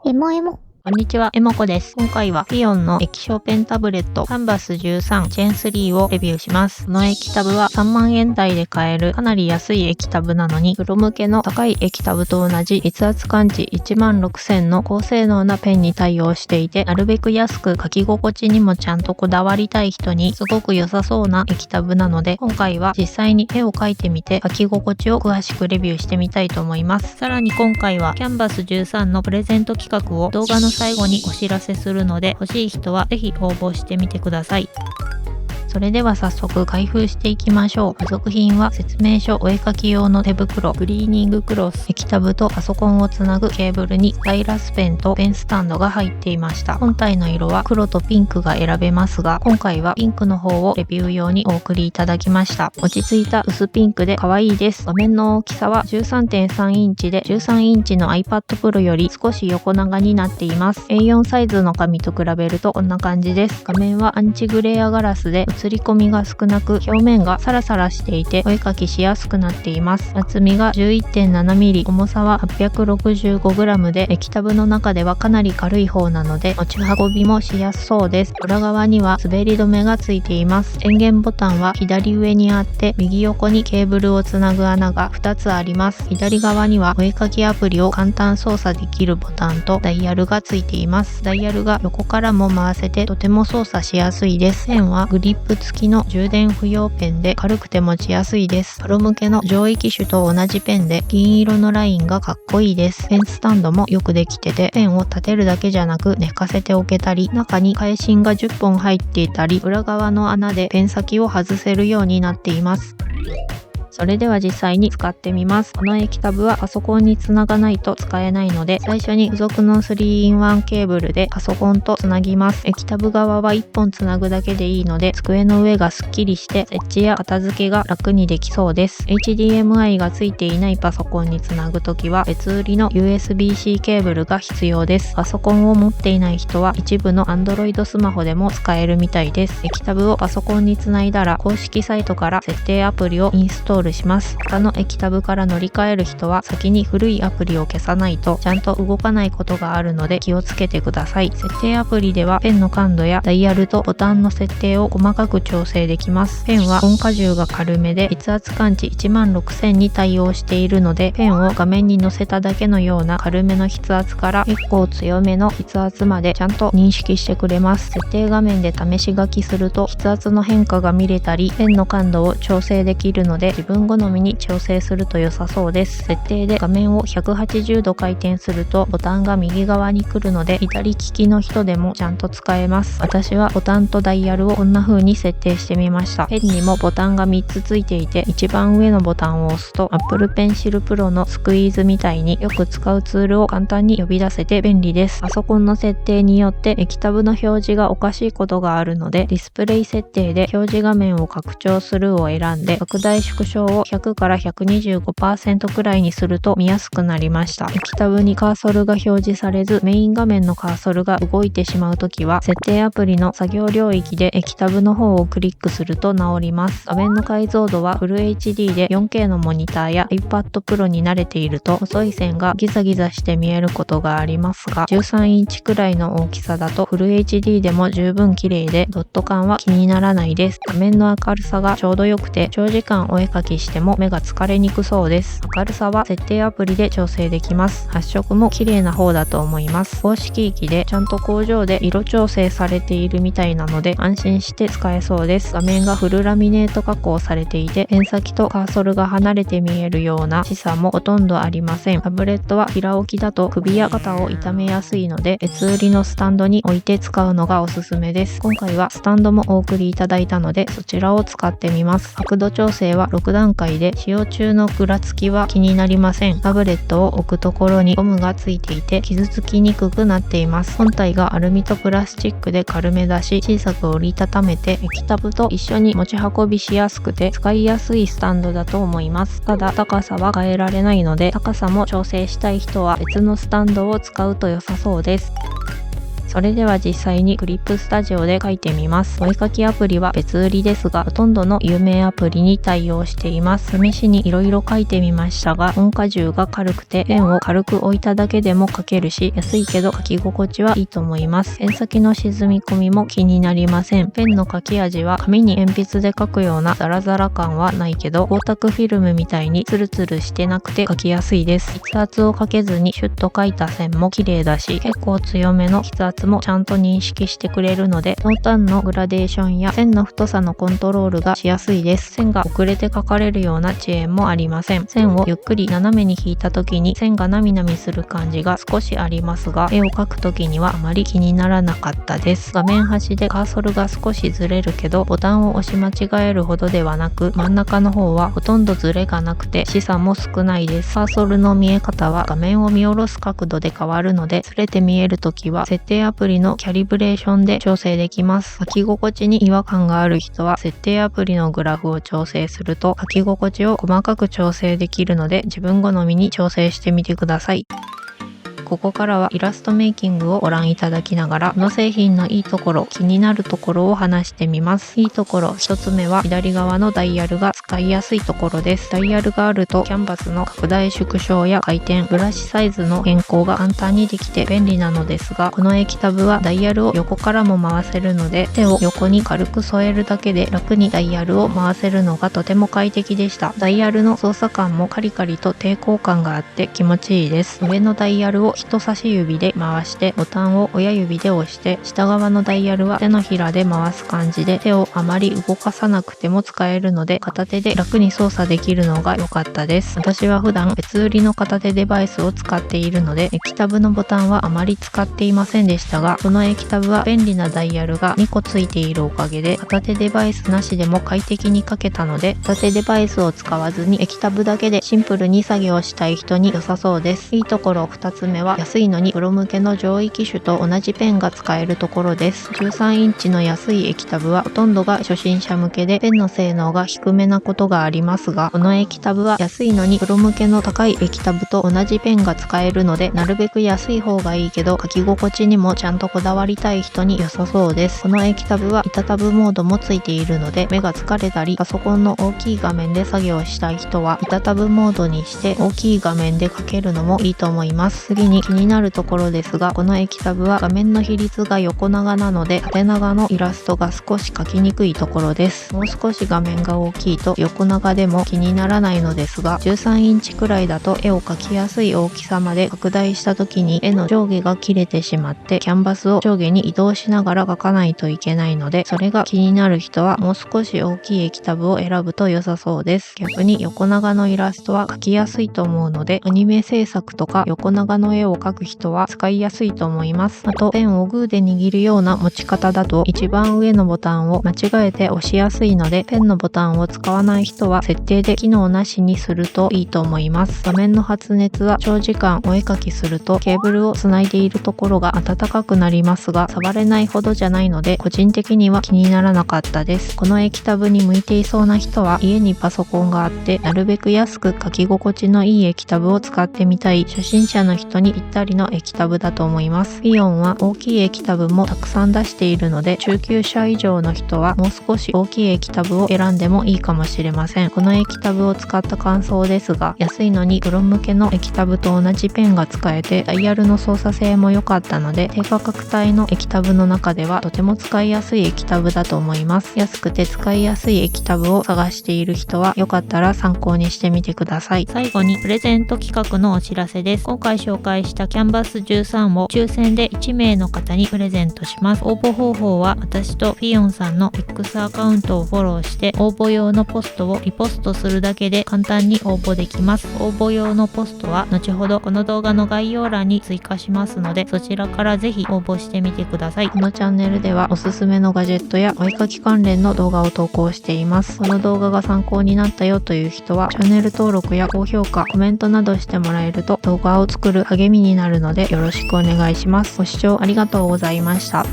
エモエモ。こんにちは、エモコです。今回はピヨンの液晶ペンタブレットカンバス13ジェン3をレビューします。この液タブは3万円台で買えるかなり安い液タブなのに、プロ向けの高い液タブと同じ筆圧感知16000の高性能なペンに対応していて、なるべく安く書き心地にもちゃんとこだわりたい人にすごく良さそうな液タブなので、今回は実際に絵を描いてみて書き心地を詳しくレビューしてみたいと思います。さらに今回はキャンバス13のプレゼント企画を動画の最後にお知らせするので、欲しい人はぜひ応募してみてください。それでは早速開封していきましょう。付属品は説明書、お絵かき用の手袋、クリーニングクロス、液タブとパソコンをつなぐケーブルにスタイラスペンとペンスタンドが入っていました。本体の色は黒とピンクが選べますが、今回はピンクの方をレビュー用にお送りいただきました。落ち着いた薄ピンクで可愛いです。画面の大きさは 13.3 インチで13インチの iPad Pro より少し横長になっています。A4 サイズの紙と比べるとこんな感じです。画面はアンチグレアガラスで映り込みが少なく、表面がサラサラしていてお絵かきしやすくなっています。厚みが 11.7mm、重さは 865g で液タブの中ではかなり軽い方なので持ち運びもしやすそうです。裏側には滑り止めがついています。電源ボタンは左上にあって、右横にケーブルをつなぐ穴が2つあります。左側にはお絵かきアプリを簡単操作できるボタンとダイヤルがついています。ダイヤルが横からも回せてとても操作しやすいです。ペンはグリップ付きの充電不要ペンで軽くて持ちやすいです。プロ向けの上位機種と同じペンで銀色のラインがかっこいいです。ペンスタンドもよくできてて、ペンを立てるだけじゃなく寝かせておけたり、中に返芯が10本入っていたり、裏側の穴でペン先を外せるようになっています。それでは実際に使ってみます。この液タブはパソコンにつながないと使えないので、最初に付属の 3-in-1 ケーブルでパソコンとつなぎます。液タブ側は1本つなぐだけでいいので、机の上がすっきりして設置や片付けが楽にできそうです。HDMI がついていないパソコンにつなぐときは別売りの USB-C ケーブルが必要です。パソコンを持っていない人は一部の Android スマホでも使えるみたいです。液タブをパソコンにつないだら公式サイトから設定アプリをインストールします。他の液タブから乗り換える人は先に古いアプリを消さないとちゃんと動かないことがあるので気をつけてください。設定アプリではペンの感度やダイヤルとボタンの設定を細かく調整できます。ペンは本荷重が軽めで筆圧感知16000に対応しているので、ペンを画面に乗せただけのような軽めの筆圧から結構強めの筆圧までちゃんと認識してくれます。設定画面で試し書きすると筆圧の変化が見れたり、ペンの感度を調整できるので自分好みに調整すると良さそうです。設定で画面を180度回転するとボタンが右側に来るので、左利きの人でもちゃんと使えます。私はボタンとダイヤルをこんな風に設定してみました。ペンにもボタンが3つついていて、一番上のボタンを押すと Apple Pencil Pro のスクイーズみたいによく使うツールを簡単に呼び出せて便利です。パソコンの設定によって液タブの表示がおかしいことがあるので、ディスプレイ設定で表示画面を拡張するを選んで拡大縮小を100から 125% くらいにすると見やすくなりました。液タブにカーソルが表示されずメイン画面のカーソルが動いてしまうときは、設定アプリの作業領域で液タブの方をクリックすると治ります。画面の解像度はフル HD で 4K のモニターや iPad Pro に慣れていると細い線がギザギザして見えることがありますが、13インチくらいの大きさだとフル HD でも十分綺麗でドット感は気にならないです。画面の明るさがちょうど良くて長時間お絵かきしても目が疲れにくそうです。明るさは設定アプリで調整できます。発色も綺麗な方だと思います。公式機でちゃんと工場で色調整されているみたいなので安心して使えそうです。画面がフルラミネート加工されていて、ペン先とカーソルが離れて見えるような示唆もほとんどありません。タブレットは平置きだと首や肩を痛めやすいので、別売りのスタンドに置いて使うのがおすすめです。今回はスタンドもお送りいただいたのでそちらを使ってみます。角度調整は6段階で使用中のぐらつきは気になりません。タブレットを置くところにゴムがついていて傷つきにくくなっています。本体がアルミとプラスチックで軽めだし、小さく折りたためて液タブと一緒に持ち運びしやすくて使いやすいスタンドだと思います。ただ高さは変えられないので、高さも調整したい人は別のスタンドを使うと良さそうです。それでは実際にクリップスタジオで書いてみます。お絵かきアプリは別売りですが、ほとんどの有名アプリに対応しています。試しに色々書いてみましたが、本荷重が軽くてペンを軽く置いただけでも書けるし、安いけど書き心地はいいと思います。ペン先の沈み込みも気になりません。ペンの書き味は紙に鉛筆で書くようなザラザラ感はないけど、光沢フィルムみたいにツルツルしてなくて書きやすいです。筆圧をかけずにシュッと書いた線も綺麗だし、結構強めの筆圧もちゃんと認識してくれるので、濃淡のグラデーションや線の太さのコントロールがしやすいです。線が遅れて書かれるような遅延もありません。線をゆっくり斜めに引いた時に線がなみなみする感じが少しありますが、絵を描く時にはあまり気にならなかったです。画面端でカーソルが少しずれるけど、ボタンを押し間違えるほどではなく、真ん中の方はほとんどずれがなくて視差も少ないです。カーソルの見え方は画面を見下ろす角度で変わるので、ずれて見える時は設定アプリのキャリブレーションで調整できます。書き心地に違和感がある人は設定アプリのグラフを調整すると書き心地を細かく調整できるので、自分好みに調整してみてください。ここからはイラストメイキングをご覧いただきながら、この製品のいいところ、気になるところを話してみます。いいところ一つ目は左側のダイヤルが使いやすいところです。ダイヤルがあるとキャンバスの拡大縮小や回転、ブラシサイズの変更が簡単にできて便利なのですが、この液タブはダイヤルを横からも回せるので、手を横に軽く添えるだけで楽にダイヤルを回せるのがとても快適でした。ダイヤルの操作感もカリカリと抵抗感があって気持ちいいです。上のダイヤルを人差し指で回して、ボタンを親指で押して、下側のダイヤルは手のひらで回す感じで、手をあまり動かさなくても使えるので、片手で楽に操作できるのが良かったです。私は普段別売りの片手デバイスを使っているので、液タブのボタンはあまり使っていませんでしたが、この液タブは便利なダイヤルが2個ついているおかげで、片手デバイスなしでも快適に書けたので、片手デバイスを使わずに液タブだけでシンプルに作業したい人に良さそうです。いいところ2つ目は、安いのにプロ向けの上位機種と同じペンが使えるところです。13インチの安い液タブはほとんどが初心者向けで、ペンの性能が低めなことがありますが、この液タブは安いのにプロ向けの高い液タブと同じペンが使えるので、なるべく安い方がいいけど書き心地にもちゃんとこだわりたい人に良さそうです。この液タブは板タブモードもついているので、目が疲れたりパソコンの大きい画面で作業したい人は板タブモードにして大きい画面で書けるのもいいと思います。次に気になるところですが、この液タブは画面の比率が横長なので、縦長のイラストが少し描きにくいところです。もう少し画面が大きいと横長でも気にならないのですが、13インチくらいだと絵を描きやすい大きさまで拡大した時に絵の上下が切れてしまって、キャンバスを上下に移動しながら描かないといけないので、それが気になる人はもう少し大きい液タブを選ぶと良さそうです。逆に横長のイラストは描きやすいと思うので、アニメ制作とか横長の絵を描く人は使いやすいと思います。あと、ペンをグーで握るような持ち方だと一番上のボタンを間違えて押しやすいので、ペンのボタンを使わない人は設定で機能なしにするといいと思います。画面の発熱は長時間お絵描きするとケーブルをつないでいるところが暖かくなりますが、触れないほどじゃないので個人的には気にならなかったです。この液タブに向いていそうな人は家にパソコンがあってなるべく安く書き心地のいい液タブを使ってみたい初心者の人にぴったりの液タブだと思います。ピオンは大きい液タブもたくさん出しているので、中級者以上の人はもう少し大きい液タブを選んでもいいかもしれません。この液タブを使った感想ですが、安いのにプロ向けの液タブと同じペンが使えてダイヤルの操作性も良かったので、低価格帯の液タブの中ではとても使いやすい液タブだと思います。安くて使いやすい液タブを探している人はよかったら参考にしてみてください。最後にプレゼント企画のお知らせです。今回紹介したキャンバス13を抽選で1名の方にプレゼントします。応募方法は私とフィヨンさんの X アカウントをフォローして応募用のポストをリポストするだけで簡単に応募できます。応募用のポストは後ほどこの動画の概要欄に追加しますので、そちらからぜひ応募してみてください。このチャンネルではおすすめのガジェットやお絵かき関連の動画を投稿しています。この動画が参考になったよという人はチャンネル登録や高評価、コメントなどしてもらえると動画を作る励みになるのでよろしくお願いします。ご視聴ありがとうございました。